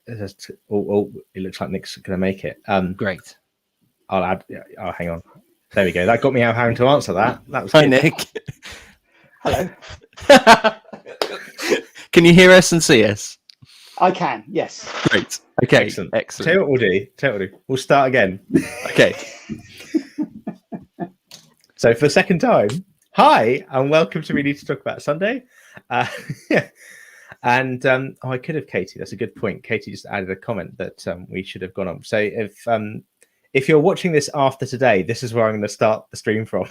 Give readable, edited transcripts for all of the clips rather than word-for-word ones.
it looks like Nick's going to make it. Great. I'll add. Oh, hang on. There we go. That got me out having to answer that. That was Hi, good. Nick. Hello. Can you hear us and see us? I can, yes. Great. Okay. Excellent. Excellent. Tell you what we'll do. We'll start again. Okay. So for the second time, hi, and welcome to We Need to Talk About Sunday. And I could have Katie. That's a good point. Katie just added a comment that we should have gone on. So if you're watching this after today, this is where I'm going to start the stream from.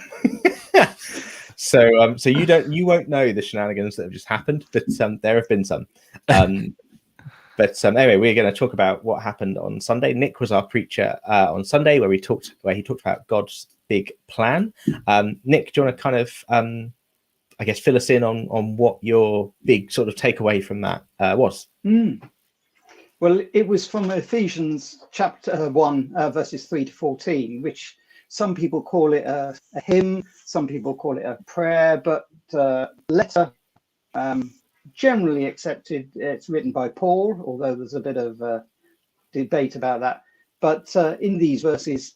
So you won't know the shenanigans that have just happened, but there have been some. But anyway, we're going to talk about what happened on Sunday. Nick was our preacher on Sunday, where he talked about God's big plan. Nick, do you want to kind of, I guess, fill us in on what your big sort of takeaway from that was? Well, it was from Ephesians chapter 1, verses 3 to 14, which some people call it a hymn, some people call it a prayer, but letter, generally accepted. It's written by Paul, although there's a bit of debate about that. But in these verses,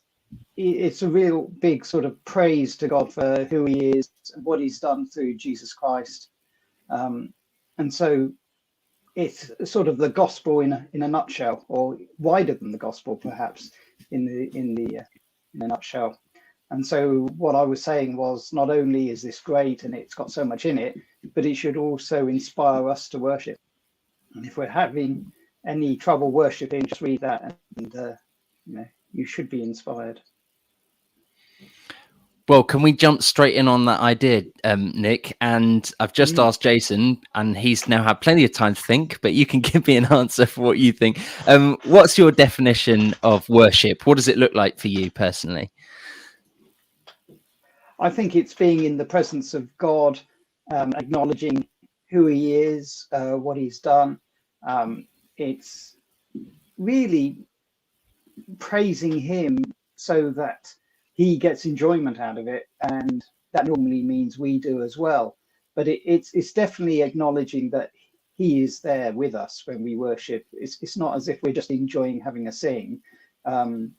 it's a real big sort of praise to God for who he is, what he's done through Jesus Christ. And so it's sort of the gospel in a nutshell, or wider than the gospel, perhaps, in a nutshell. And so what I was saying was, not only is this great and it's got so much in it, but it should also inspire us to worship. And if we're having any trouble worshiping, just read that, and you should be inspired. Well, can we jump straight in on that idea, Nick? And I've just asked Jason, and he's now had plenty of time to think, but you can give me an answer for what you think. What's your definition of worship? What does it look like for you personally? I think it's being in the presence of God, acknowledging who he is, what he's done. It's really praising him so that he gets enjoyment out of it, and that normally means we do as well. But it's definitely acknowledging that he is there with us when we worship. It's not as if we're just enjoying having a sing. And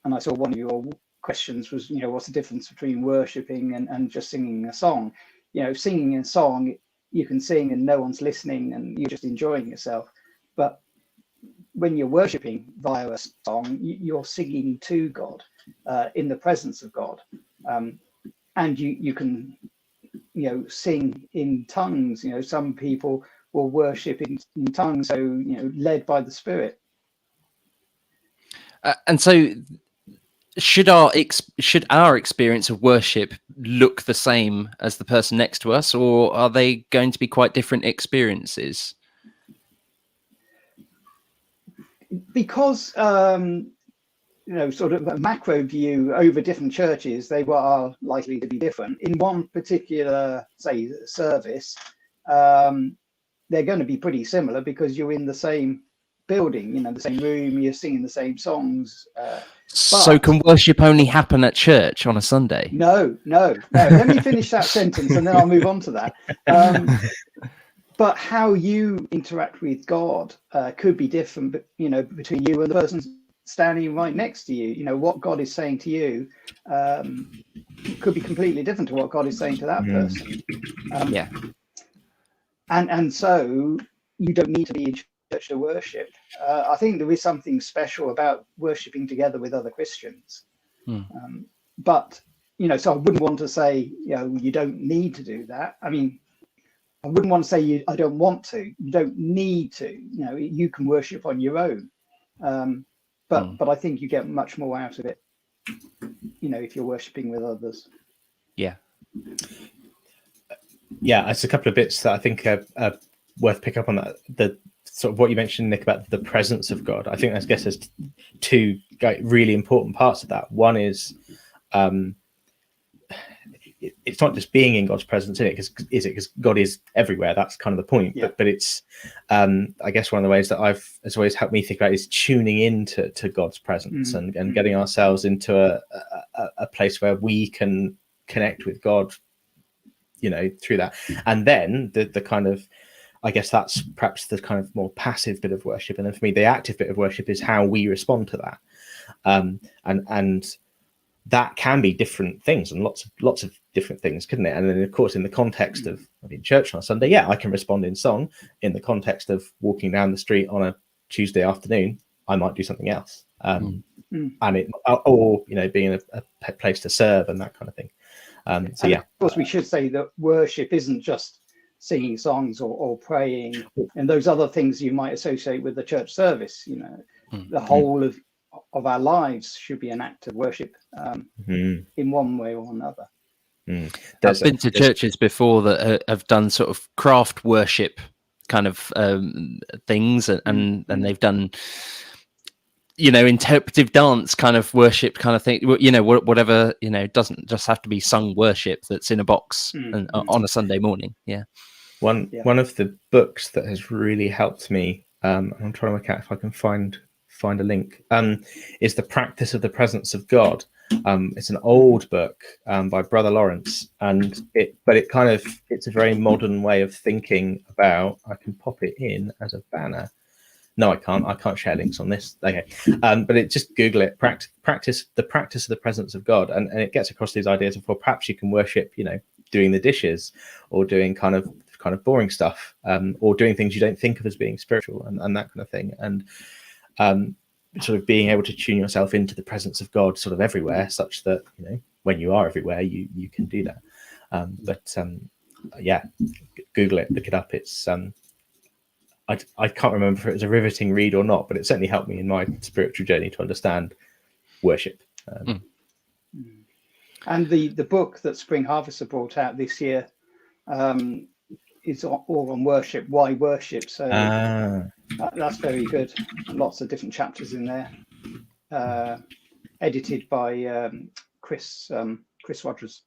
I saw one of your questions was, what's the difference between worshiping and just singing a song? Singing a song, you can sing and no one's listening and you're just enjoying yourself. But when you're worshiping via a song, you're singing to God, in the presence of God. And you can, sing in tongues. Some people will worship in tongues, so, led by the Spirit. And so should our experience of worship look the same as the person next to us, or are they going to be quite different experiences? Because sort of a macro view over different churches, they are likely to be different. In one particular, say, service, they're going to be pretty similar because you're in the same building, the same room, you're singing the same songs. So can worship only happen at church on a Sunday? No. Let me finish that sentence and then I'll move on to that. But how you interact with God could be different, between you and the person standing right next to you. What God is saying to you could be completely different to what God is saying to that person. And so you don't need to be in church to worship. I think there is something special about worshiping together with other Christians. But, so I wouldn't want to say, you don't need to do that. I mean, I wouldn't want to say I don't want to. You don't need to. You can worship on your own. But I think you get much more out of it, if you're worshiping with others. Yeah, it's a couple of bits that I think are worth picking up on. That the sort of what you mentioned, Nick, about the presence of God. I think there's two really important parts of that. One is it's not just being in God's presence in it, because God is everywhere. That's kind of the point. Yeah. But it's I guess one of the ways that has always helped me think about is tuning into God's presence and getting ourselves into a place where we can connect with God, through that. And then the kind of I guess that's perhaps the kind of more passive bit of worship. And then for me, the active bit of worship is how we respond to that. And that can be different things, and lots of different things, couldn't it? And then, of course, in the context of in church on a Sunday, I can respond in song. In the context of walking down the street on a Tuesday afternoon, I might do something else. And it, or being in a place to serve and that kind of thing. So of course, we should say that worship isn't just singing songs or praying and those other things you might associate with the church service. The whole of our lives should be an act of worship in one way or another. I've been to churches before that have done sort of craft worship kind of things, and they've done interpretive dance kind of worship kind of thing, whatever, doesn't just have to be sung worship that's in a box and on a Sunday morning. One of the books that has really helped me, I'm trying to work out if I can find a link, is The Practice of the Presence of God. It's an old book by Brother Lawrence, and it's a very modern way of thinking about. I can pop it in as a banner. No, I can't share links on this. Okay, but just Google it. Practice the practice of the presence of God, and it gets across these ideas of, well, perhaps you can worship, doing the dishes, or doing kind of boring stuff, or doing things you don't think of as being spiritual, and that kind of thing, and sort of being able to tune yourself into the presence of God sort of everywhere, such that when you are everywhere, you can do that. Google it, look it up. It's I can't remember if it was a riveting read or not, but it certainly helped me in my spiritual journey to understand worship. And the book that Spring Harvest have brought out this year is all on worship. Why worship? So that's very good. Lots of different chapters in there, edited by Chris Rogers.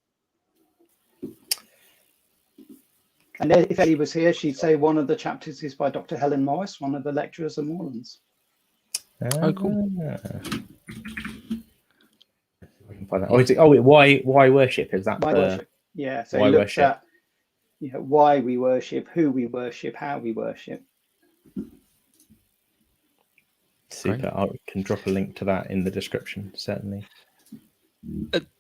And if Ellie was here, she'd say one of the chapters is by Dr. Helen Morris, one of the lecturers at Moorlands. Oh, cool. I can find that. Why worship? Is that why worship? Yeah. So why he looks worship? At why we worship, who we worship, how we worship. Super. I can drop a link to that in the description, certainly.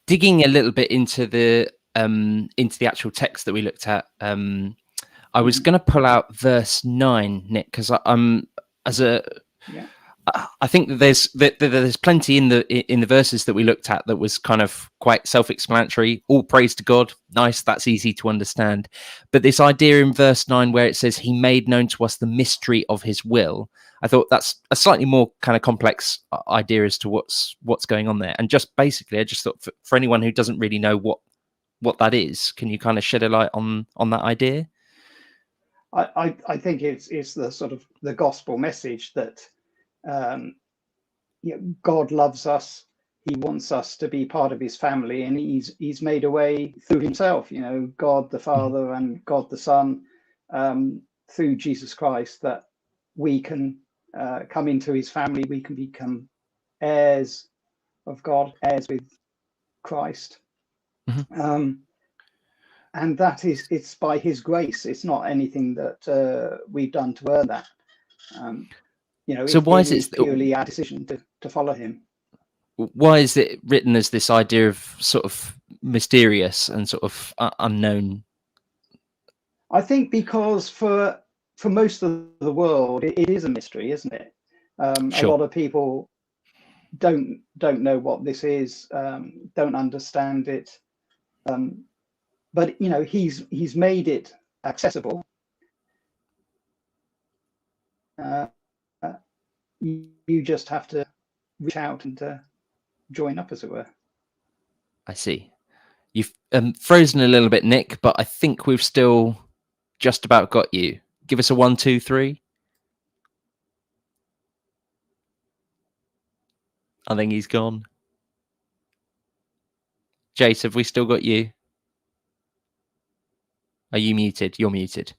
Digging a little bit into the actual text that we looked at, I was going to pull out verse 9, Nick, because I think that there's plenty in the verses that we looked at that was kind of quite self-explanatory. All praise to God, nice, that's easy to understand. But this idea in verse 9 where it says he made known to us the mystery of his will, I thought that's a slightly more kind of complex idea as to what's going on there. And just basically, I just thought for anyone who doesn't really know what that is, can you kind of shed a light on that idea? I think it's the sort of the gospel message that God loves us. He wants us to be part of his family, and he's made a way through himself, God the Father and God the Son, through Jesus Christ, that we can come into his family. We can become heirs of God, heirs with Christ. And that it's by his grace. It's not anything that we've done to earn that. So why is it purely our decision to follow him? Why is it written as this idea of sort of mysterious and sort of unknown? I think because for most of the world, it is a mystery, isn't it? Sure. A lot of people don't know what this is, don't understand it. But he's made it accessible. You just have to reach out and join up, as it were. I see. You've frozen a little bit, Nick, but I think we've still just about got you. Give us a 1, 2, 3. I think he's gone. Jace, have we still got you? Are you muted? You're muted.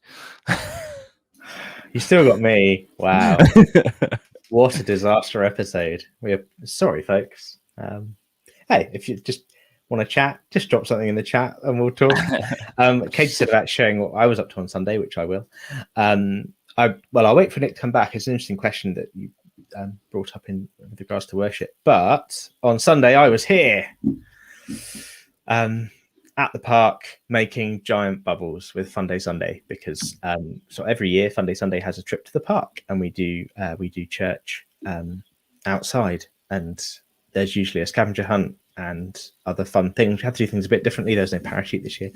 You still got me. Wow. What a disaster episode. We're sorry, folks. Hey, if you just want to chat, just drop something in the chat and we'll talk. Katie said about sharing what I was up to on Sunday, which I will. I'll wait for Nick to come back. It's an interesting question that you brought up in with regards to worship. But on Sunday, I was here at the park making giant bubbles with Fun Day Sunday, because so every year Fun Day Sunday has a trip to the park, and we do church outside, and there's usually a scavenger hunt and other fun things. We have to do things a bit differently. There's no parachute this year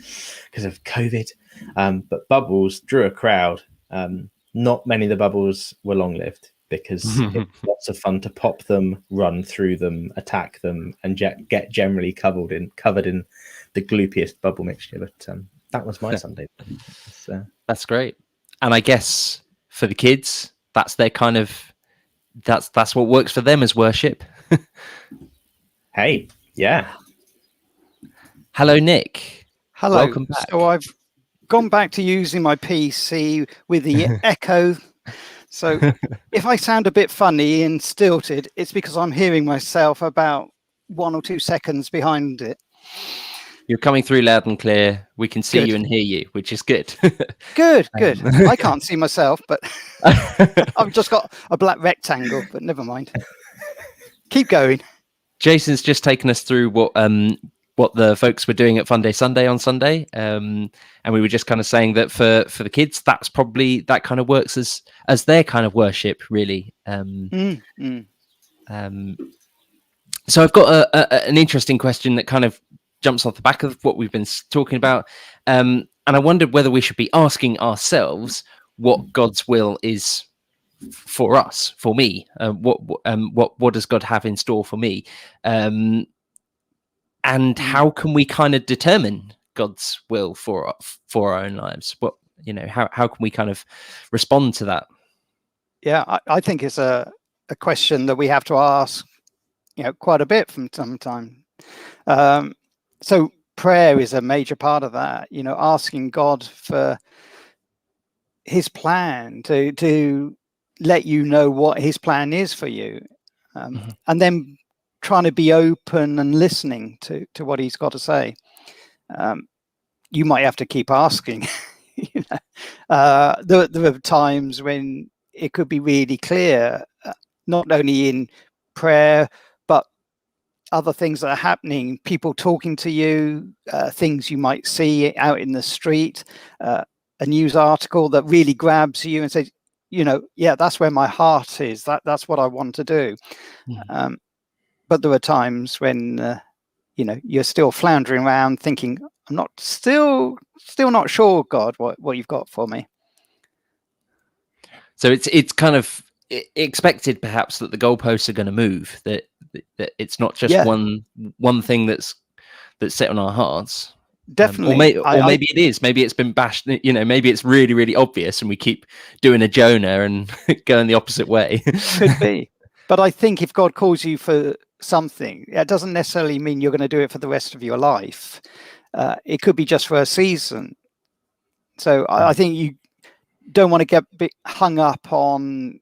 because of COVID, but bubbles drew a crowd. Not many of the bubbles were long-lived, because it's lots of fun to pop them, run through them, attack them, and get generally covered in the gloopiest bubble mixture. But that was my Sunday. That's great. And I guess for the kids, that's their kind of that's what works for them as worship. Hey, yeah. Hello, Nick. Hello. Welcome back. So I've gone back to using my PC with the echo. So if I sound a bit funny and stilted, it's because I'm hearing myself about 1 or 2 seconds behind it. You're coming through loud and clear. We can see Good. you and hear you, which is good. Good. I can't see myself, but I've just got a black rectangle, but never mind. Keep going. Jason's just taken us through what the folks were doing at Fun Day Sunday on Sunday, and we were just kind of saying that for the kids, that's probably that kind of works as their kind of worship, really. So I've got an interesting question that kind of jumps off the back of what we've been talking about, and I wondered whether we should be asking ourselves what God's will is for us, for me. What does God have in store for me? And how can we kind of determine God's will for our own lives? How can we kind of respond to that? Yeah, I think it's a question that we have to ask, quite a bit from time to time. So prayer is a major part of that. Asking God for His plan to let you know what His plan is for you, and then trying to be open and listening to what He's got to say. You might have to keep asking. There are times when it could be really clear, not only in prayer, but other things that are happening, people talking to you, things you might see out in the street, a news article that really grabs you and says, yeah, that's where my heart is. That's what I want to do. But there are times when, you're still floundering around thinking, I'm not still not sure, God, what you've got for me. So it's kind of expected, perhaps, that the goalposts are going to move. That it's not just one thing that's set on our heards. Definitely, or maybe it is. Maybe it's been bashed. Maybe it's really, really obvious, and we keep doing a Jonah and going the opposite way. Could be. But I think if God calls you for something, it doesn't necessarily mean you're going to do it for the rest of your life. It could be just for a season. So I think you don't want to get a bit hung up on,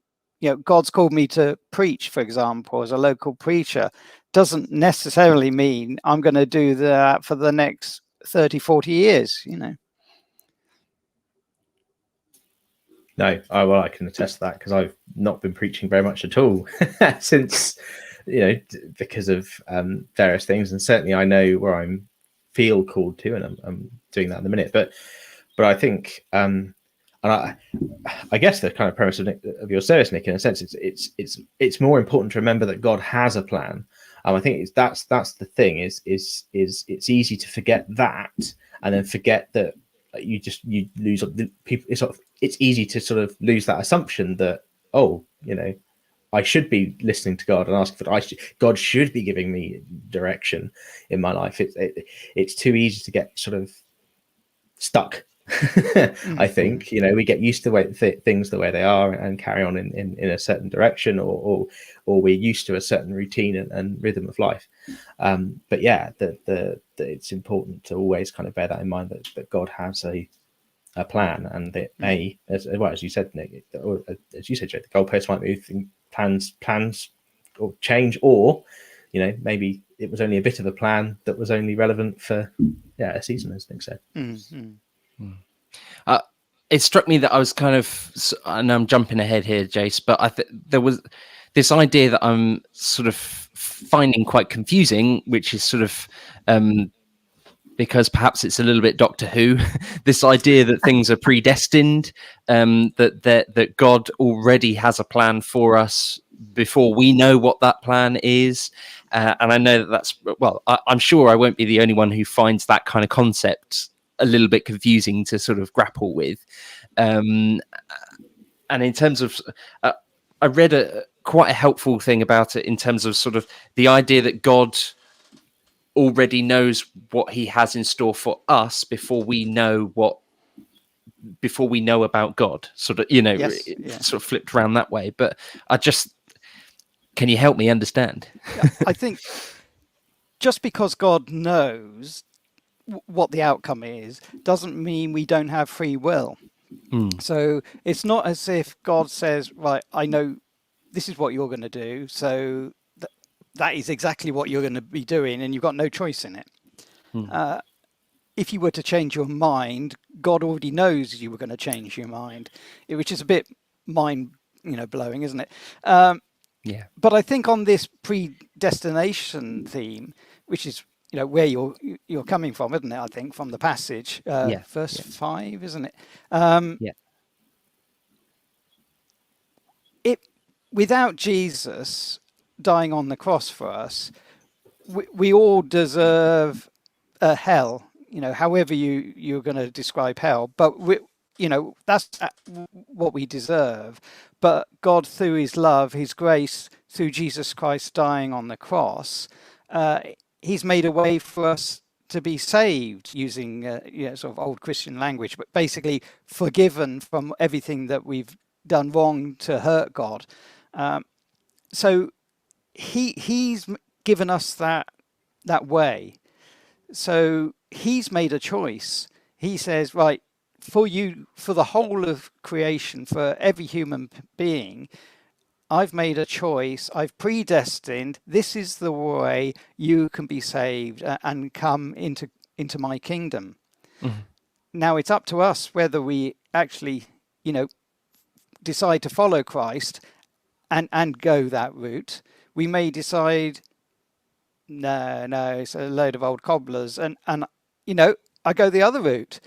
God's called me to preach, for example, as a local preacher. Doesn't necessarily mean I'm going to do that for the next 30, 40 years, No, I can attest to that, because I've not been preaching very much at all since, because of various things, and certainly I know where I feel called to, and I'm doing that in a minute. But I think, and I guess the kind of premise of your service, Nick, in a sense, it's more important to remember that God has a plan. I think that's the thing is it's easy to forget that, and then forget that you lose the people. It's easy to sort of lose that assumption that, I should be listening to God and asking for God should be giving me direction in my life. It's too easy to get sort of stuck. I think we get used to things the way they are and carry on in a certain direction, or we're used to a certain routine and rhythm of life. But yeah, it's important to always kind of bear that in mind, that God has a plan, and that as you said, Nick, or as you said, Joe, the goalposts might move, plans or change, or maybe it was only a bit of a plan that was only relevant for a season, as Nick said. It struck me that I was kind of, and I'm jumping ahead here, Jace, but there was this idea that I'm sort of finding quite confusing, which is sort of because perhaps it's a little bit Doctor Who, this idea that things are predestined, that God already has a plan for us before we know what that plan is. And I know that's, well, I'm sure I won't be the only one who finds that kind of concept a little bit confusing to sort of grapple with. And in terms of, I read quite a helpful thing about it in terms of sort of the idea that God already knows what he has in store for us before we know about God, sort of, sort of flipped around that way. But can you help me understand? Yeah, I think just because God knows what the outcome is doesn't mean we don't have free will. So it's not as if God says, right, I know this is what you're going to do, so that is exactly what you're going to be doing, and you've got no choice in it. If you were to change your mind, God already knows you were going to change your mind, which is a bit mind blowing, isn't it? Yeah. But I think on this predestination theme, which is where you're coming from, isn't it? I think from the passage, verse 5, isn't it? Without Jesus dying on the cross for us, we all deserve a hell. However you're going to describe hell, but that's what we deserve. But God, through his love, his grace, through Jesus Christ dying on the cross, he's made a way for us to be saved, using sort of old Christian language, but basically forgiven from everything that we've done wrong to hurt God. So he's given us that way. So he's made a choice. He says, right, for the whole of creation, for every human being, I've made a choice. I've predestined. This is the way you can be saved and come into my kingdom. Mm-hmm. Now it's up to us whether we actually, decide to follow Christ and go that route. We may decide, no, it's a load of old cobblers, and I go the other route.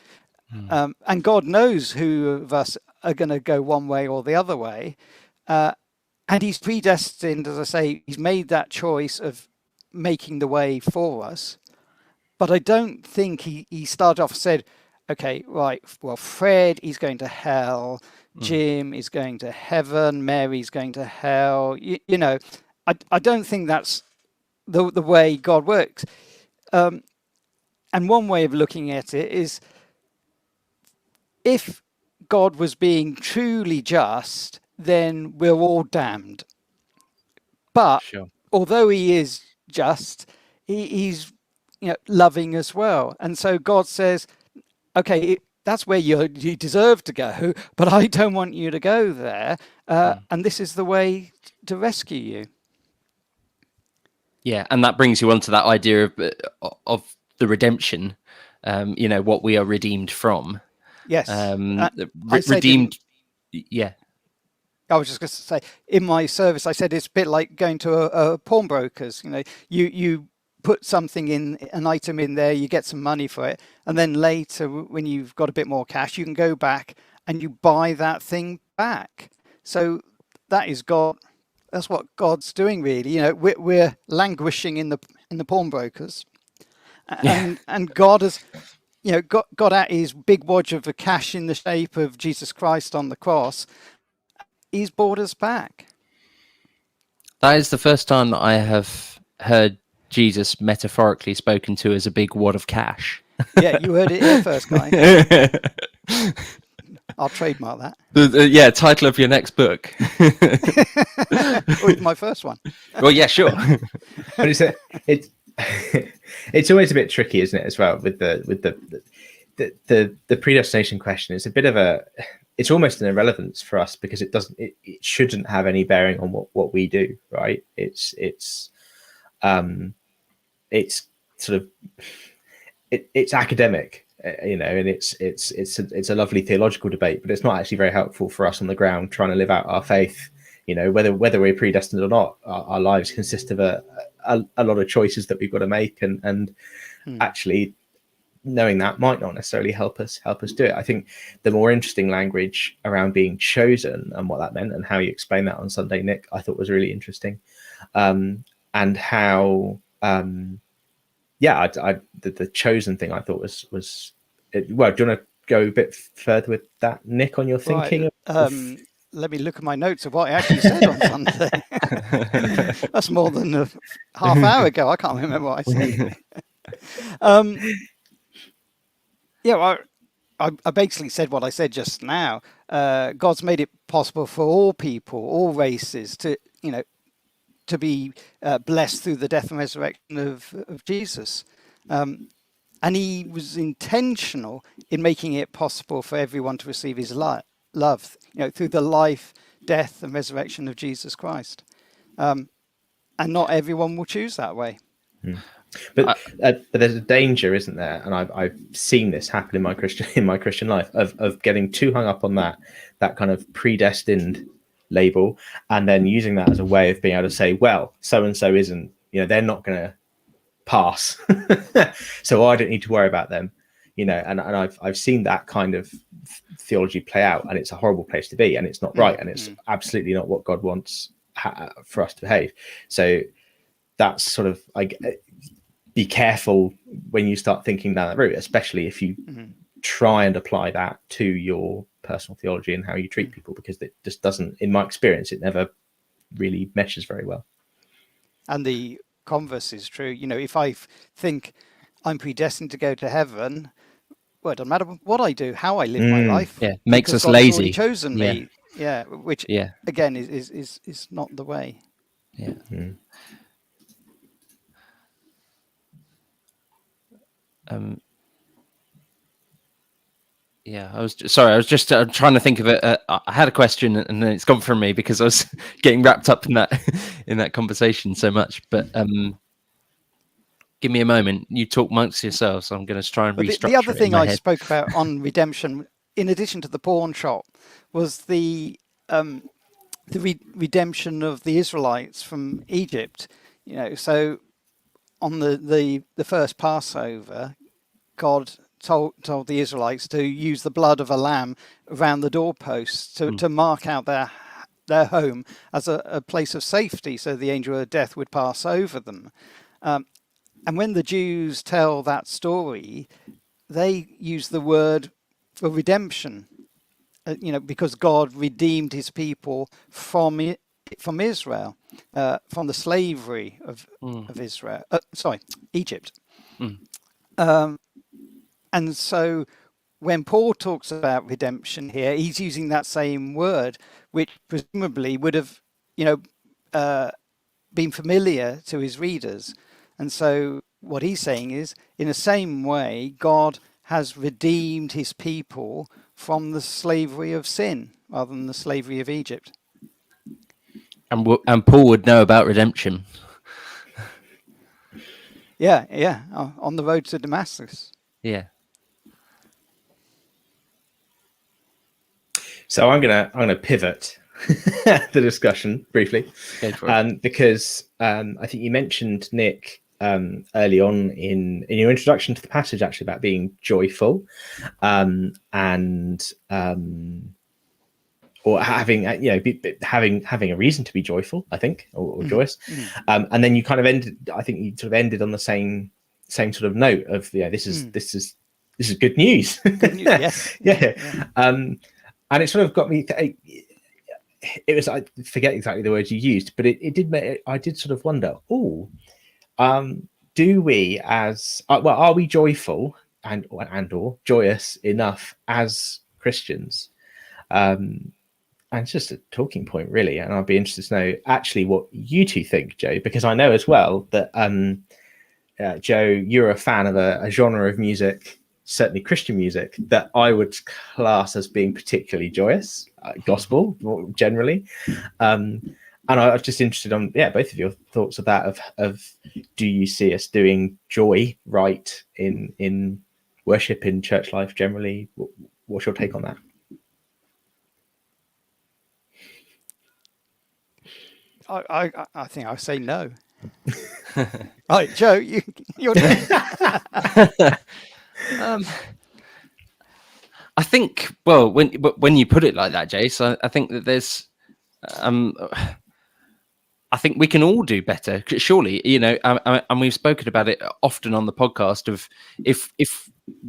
And God knows who of us are going to go one way or the other way. And he's predestined, as I say, he's made that choice of making the way for us. But I don't think he started off and said, okay, right, well, Fred is going to hell, Jim is going to heaven, Mary's going to hell. I don't think that's the way God works. And one way of looking at it is, if God was being truly just, then we're all damned. But although he is just, he's loving as well. And so God says, okay, that's where you deserve to go, but I don't want you to go there. And this is the way to rescue you. Yeah, and that brings you on to that idea of the redemption, what we are redeemed from. Yes. Redeemed. Yeah. I was just going to say, in my service, I said it's a bit like going to a pawnbroker's. You put something in, an item in there, you get some money for it, and then later, when you've got a bit more cash, you can go back and you buy that thing back. So that is God. That's what God's doing, really. We're languishing in the pawnbrokers, and God has, got at his big wad of the cash in the shape of Jesus Christ on the cross. He's brought us back. That is the first time that I have heard Jesus metaphorically spoken to as a big wad of cash. Yeah, you heard it here first, guy. I'll trademark that. Title of your next book. Or my first one. Well, yeah, sure. But it's always a bit tricky, isn't it, as well, with the predestination question. It's a bit of it's almost an irrelevance for us, because it shouldn't have any bearing on what we do, right? It's it's sort of it's academic, and it's a lovely theological debate, but it's not actually very helpful for us on the ground trying to live out our faith. Whether we're predestined or not, our lives consist of a lot of choices that we've got to make, and actually knowing that might not necessarily help us do it. I think the more interesting language around being chosen and what that meant and how you explain that on Sunday, Nick, I thought was really interesting, and how the chosen thing I thought was well. Do you want to go a bit further with that, Nick, on your thinking? Right. Let me look at my notes of what I actually said on Sunday. That's more than a half hour ago. I can't remember what I said. I basically said what I said just now. God's made it possible for all people, all races, to be blessed through the death and resurrection of Jesus. And he was intentional in making it possible for everyone to receive his love, through the life, death, and resurrection of Jesus Christ. And not everyone will choose that way. But there's a danger, isn't there? And I've seen this happen in my Christian life of getting too hung up on that kind of predestined label, and then using that as a way of being able to say, well, so and so isn't, they're not going to pass, so I don't need to worry about them. And I've seen that kind of theology play out, and it's a horrible place to be, and it's not right, and it's absolutely not what God wants for us to behave. So that's sort of be careful when you start thinking down that route, especially if you try and apply that to your personal theology and how you treat people, because it just doesn't, in my experience, it never really meshes very well. And the converse is true. If I think I'm predestined to go to heaven, well, it doesn't matter what I do, how I live my life. Yeah, makes us God's lazy. already chosen me. Yeah, which again is not the way. Yeah. I was just trying to think of it. I had a question and then it's gone from me because I was getting wrapped up in that conversation so much. But give me a moment. You talk amongst yourselves. I'm going to try and restructure the other thing I spoke about on redemption, in addition to the pawn shop, was the redemption of the Israelites from Egypt. So on the first Passover, God told the Israelites to use the blood of a lamb around the doorposts to mark out their home as a place of safety, so the angel of death would pass over them. And when the Jews tell that story, they use the word for redemption, because God redeemed his people from Israel, from the slavery of Israel. Egypt. And so when Paul talks about redemption here, he's using that same word, which presumably would have, been familiar to his readers. And so what he's saying is, in the same way, God has redeemed his people from the slavery of sin rather than the slavery of Egypt. And Paul would know about redemption. Yeah, on the road to Damascus. Yeah. So I'm gonna pivot the discussion briefly, because I think you mentioned, Nick, early on in your introduction to the passage, actually, about being joyful, or having having a reason to be joyful, I think, or joyous. And then you kind of ended on the same sort of note of this is good news. Good news, yes. Yeah. And it sort of got me. It was, I forget exactly the words you used, but it did make. I did sort of wonder. Do we, are we joyful and or joyous enough as Christians? And it's just a talking point, really. And I'd be interested to know actually what you two think, Joe, because I know as well that Joe, you're a fan of a genre of music, certainly Christian music, that I would class as being particularly joyous, gospel more generally. And And I was just interested on both of your thoughts of that. Of do you see us doing joy right in worship, in church life generally? What's your take on that? I think I say no. Right, Joe, you're I think, well, when you put it like that, Jace, I think that there's, I think we can all do better. Surely, you know, and we've spoken about it often on the podcast. Of if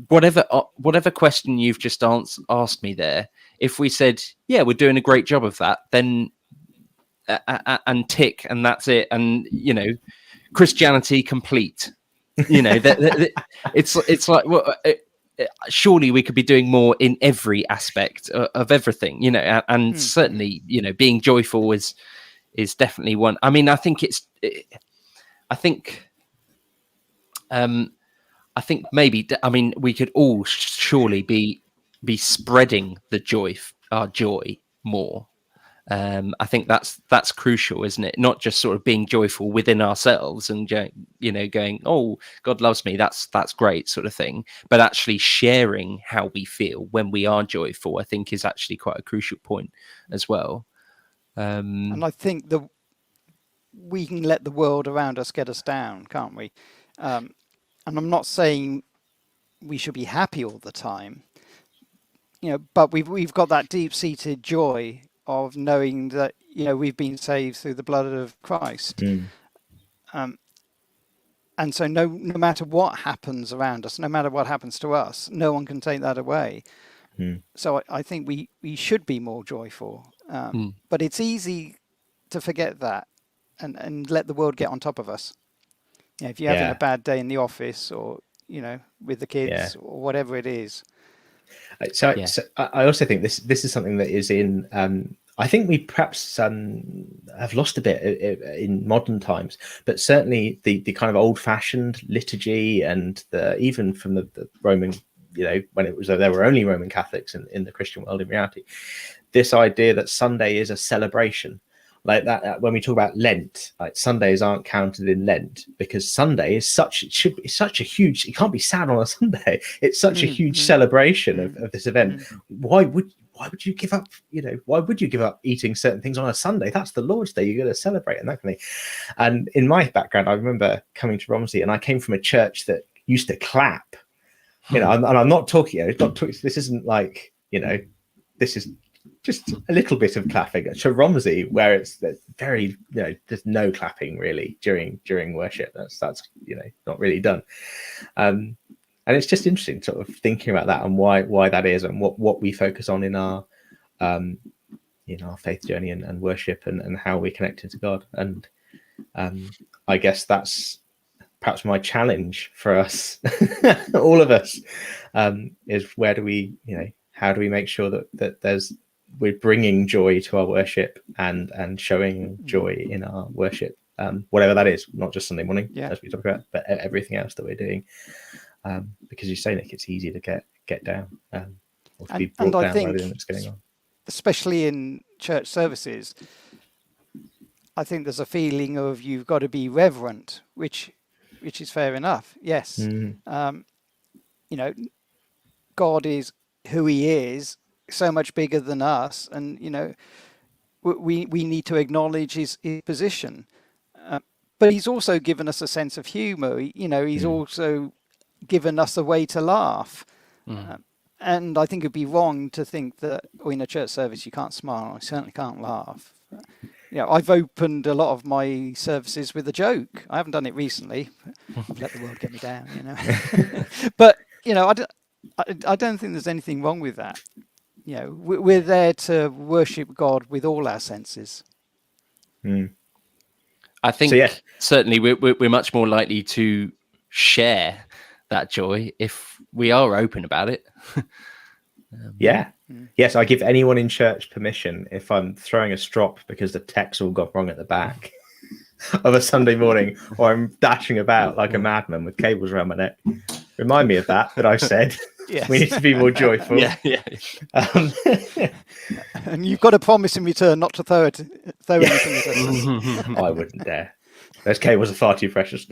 whatever question you've just asked me there, if we said, yeah, we're doing a great job of that, then and tick, and that's it, and you know, Christianity complete. You know, it's like, well, surely we could be doing more in every aspect of everything, you know, and certainly, you know, being joyful is definitely one. I mean, I think maybe, I mean, we could all surely be spreading our joy more. I think that's crucial, isn't it? Not just sort of being joyful within ourselves and, you know, going, oh, God loves me, that's great, sort of thing. But actually sharing how we feel when we are joyful, I think, is actually quite a crucial point as well. And I think we can let the world around us get us down, can't we? And I'm not saying we should be happy all the time, you know, but we've got that deep-seated joy of knowing that, you know, we've been saved through the blood of Christ. And so no matter what happens around us, no matter what happens to us, no one can take that away. So I think we should be more joyful. But it's easy to forget that and let the world get on top of us. You know, if you're having a bad day in the office, or, you know, with the kids, or whatever it is. So I also think this is something that is in, I think we perhaps have lost a bit in modern times, but certainly the kind of old-fashioned liturgy, and even from the Roman, you know, when it was there were only Roman Catholics in the Christian world in reality, this idea that Sunday is a celebration. Like that, when we talk about Lent, like Sundays aren't counted in Lent because Sunday is such a huge. You can't be sad on a Sunday. It's such a huge celebration of this event. Why would you give up? You know, why would you give up eating certain things on a Sunday? That's the Lord's Day. You're going to celebrate and that kind of thing. And in my background, I remember coming to Romsey, and I came from a church that used to clap. You know, and I'm not talking. You know, this isn't like, you know, this is just a little bit of clapping. To Romsey, where it's very, you know, there's no clapping really during worship. That's you know, not really done. And it's just interesting sort of thinking about that and why that is, and what we focus on in our faith journey and worship, and how we're connected to God. And I guess that's perhaps my challenge for us, all of us, is where do we, you know, how do we make sure that we're bringing joy to our worship and showing joy in our worship, whatever that is, not just Sunday morning, as we talk about, but everything else that we're doing. Because you say, Nick, it's easy to get down, or to be brought down by everything that's going on. Especially in church services, I think there's a feeling of you've got to be reverent, which is fair enough. Yes. You know, God is who he is, so much bigger than us, and you know, we need to acknowledge his position, but he's also given us a sense of humor. You know, he's also given us a way to laugh, and I think it'd be wrong to think that in a church service you can't smile. I certainly can't laugh. You know, I've opened a lot of my services with a joke. I haven't done it recently. I've let the world get me down, you know. But you know, I don't think there's anything wrong with that. You know, we're there to worship God with all our senses. I think certainly we're much more likely to share that joy if we are open about it. Yes, I give anyone in church permission if I'm throwing a strop because the tech's all got wrong at the back of a Sunday morning, or I'm dashing about like a madman with cables around my neck. Remind me of that I've said. Yes. We need to be more joyful. Yeah, yeah. Um, And you've got to promise in return not to throw anything at us. I wouldn't dare. Those cables are far too precious.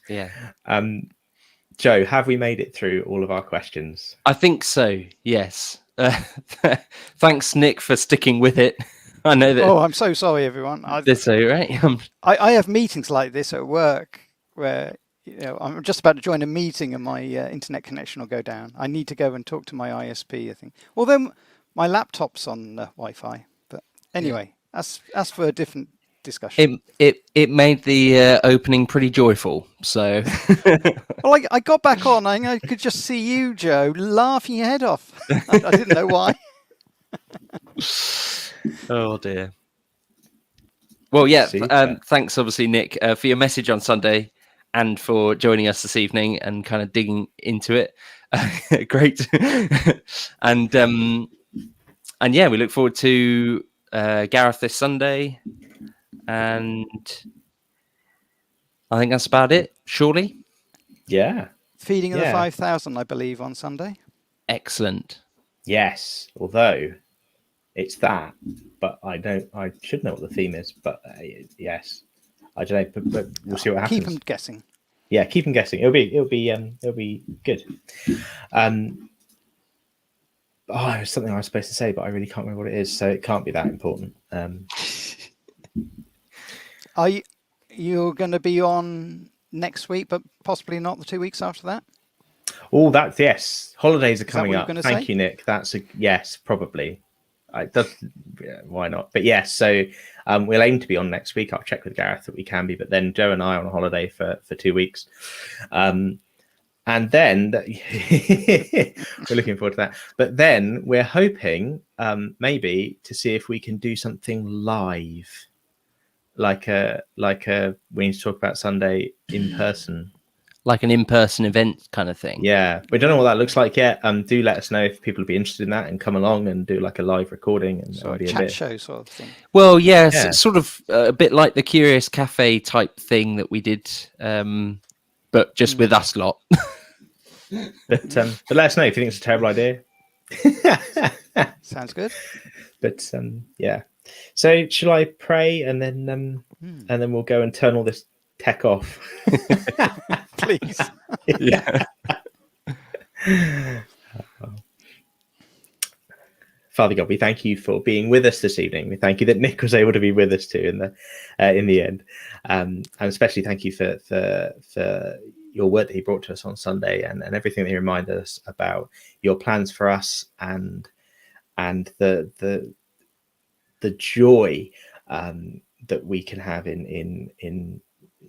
Yeah. Joe, have we made it through all of our questions? I think so. Yes. Thanks, Nick, for sticking with it. I know that. Oh, I'm so sorry, everyone. That's all right. I have meetings like this at work where I'm just about to join a meeting and my internet connection will go down. I need to go and talk to my ISP, I think. Although my laptop's on Wi-Fi, but anyway, that's for a different discussion. It made the opening pretty joyful. So Well, I got back on. I could just see you, Joe, laughing your head off. I didn't know why. oh dear. Well, yeah. Super. Thanks, obviously, Nick, for your message on Sunday and for joining us this evening and kind of digging into it. Great. And yeah, we look forward to Gareth this Sunday. And I think that's about it, surely. Yeah. Feeding of the Yeah. 5,000, I believe, on Sunday. Excellent. Yes. Although it's that, but I should know what the theme is, but yes. I don't know, but we'll see what happens. Keep them guessing. Yeah, keep them guessing. It'll be good. Oh, it was something I was supposed to say, but I really can't remember what it is, so it can't be that important. You're going to be on next week, but possibly not the 2 weeks after that? Oh, that's yes. Holidays are Is that coming what you're up. gonna Thank say? you, Nick. That's a yes, probably. Yeah, why not? But yes, so we'll aim to be on next week. I'll check with Gareth that we can be, but then Joe and I are on holiday for 2 weeks. And then we're looking forward to that. But then we're hoping maybe to see if we can do something live, like a we need to talk about Sunday in person. Like an in-person event kind of thing. Yeah, we don't know what that looks like yet. Do let us know if people would be interested in that and come along and do like a live recording and So a be chat a bit. show sort of thing. Well, yeah, Yeah. sort of a bit like the Curious Cafe type thing that we did, but just with us lot. But let us know if you think it's a terrible idea. Sounds good. But yeah. So shall I pray and then we'll go and turn all this tech off? Please. Yeah. Father God, we thank you for being with us this evening. We thank you that Nick was able to be with us too in the end, and especially thank you for your word that he brought to us on Sunday and everything that he reminded us about your plans for us and the joy that we can have in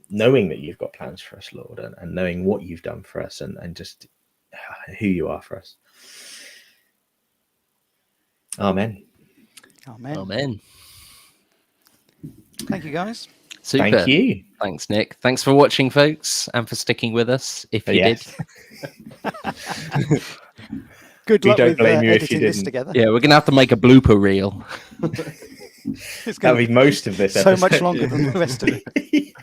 knowing that you've got plans for us, Lord, and knowing what you've done for us and just who you are for us. Amen. Amen. Amen. Thank you, guys. Super. Thank you. Thanks, Nick. Thanks for watching, folks, and for sticking with us. If you Yes. did. Good We luck don't with blame you if you editing this didn't. together. Yeah, we're gonna have to make a blooper reel. It's That'll going be most of this to be so episode. much longer than the rest of it.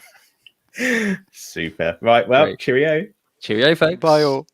Super. Right. Well, Great. cheerio. Cheerio, folks. Bye all.